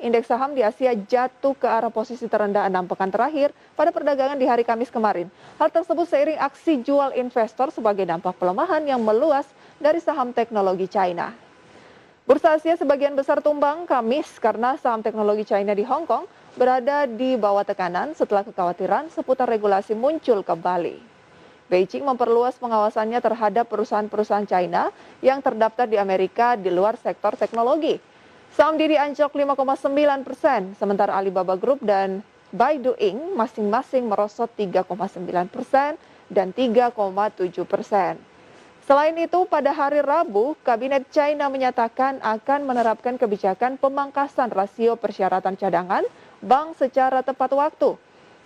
Indeks saham di Asia jatuh ke arah posisi terendah 6 pekan terakhir pada perdagangan di hari Kamis kemarin. Hal tersebut seiring aksi jual investor sebagai dampak pelemahan yang meluas dari saham teknologi China. Bursa Asia sebagian besar tumbang Kamis karena saham teknologi China di Hong Kong berada di bawah tekanan setelah kekhawatiran seputar regulasi muncul kembali. Beijing memperluas pengawasannya terhadap perusahaan-perusahaan China yang terdaftar di Amerika di luar sektor teknologi. Saham Didi anjlok 5,9%, sementara Alibaba Group dan Baidu Inc. masing-masing merosot 3,9% dan 3,7%. Selain itu, pada hari Rabu, Kabinet China menyatakan akan menerapkan kebijakan pemangkasan rasio persyaratan cadangan bank secara tepat waktu.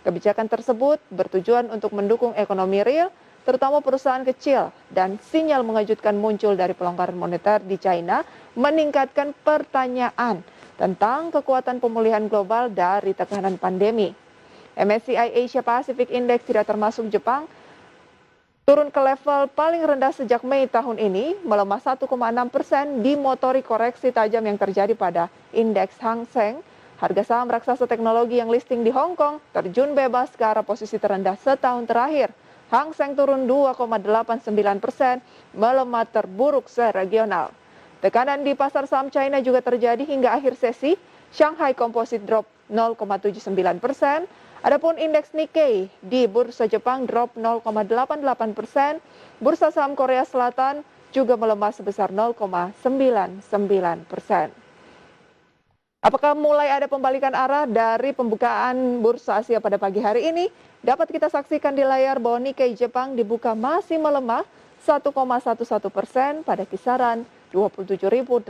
Kebijakan tersebut bertujuan untuk mendukung ekonomi real, terutama perusahaan kecil, dan sinyal mengejutkan muncul dari pelonggaran moneter di China meningkatkan pertanyaan tentang kekuatan pemulihan global dari tekanan pandemi. MSCI Asia Pacific Index tidak termasuk Jepang, turun ke level paling rendah sejak Mei tahun ini, melemah 1,6% dimotori koreksi tajam yang terjadi pada indeks Hang Seng. Harga saham raksasa teknologi yang listing di Hong Kong terjun bebas ke arah posisi terendah setahun terakhir. Hang Seng turun 2,89%, melemah terburuk seregional. Tekanan di pasar saham China juga terjadi hingga akhir sesi. Shanghai Composite drop 0,79%. Adapun indeks Nikkei di Bursa Jepang drop 0,88%. Bursa saham Korea Selatan juga melemah sebesar 0,99%. Apakah mulai ada pembalikan arah dari pembukaan Bursa Asia pada pagi hari ini? Dapat kita saksikan di layar bahwa Nikkei Jepang dibuka masih melemah 1,11% pada kisaran 27.806.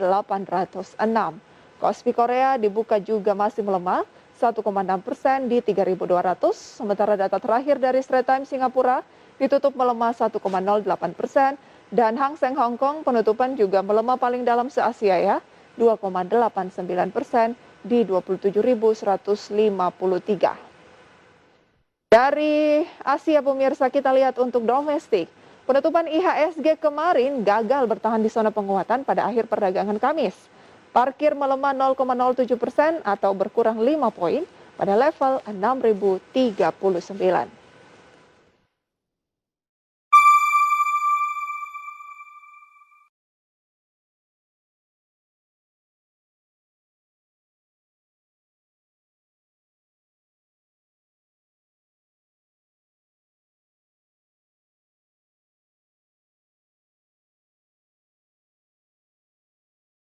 Kospi Korea dibuka juga masih melemah 1,6% di 3.200, sementara data terakhir dari Straits Times Singapura ditutup melemah 1,08%, dan Hang Seng Hong Kong penutupan juga melemah paling dalam se-Asia ya, 2,89% di 27.153. Dari Asia pemirsa kita lihat untuk domestik. Penutupan IHSG kemarin gagal bertahan di zona penguatan pada akhir perdagangan Kamis. Parkir melemah 0,07% atau berkurang 5 poin pada level 6.039.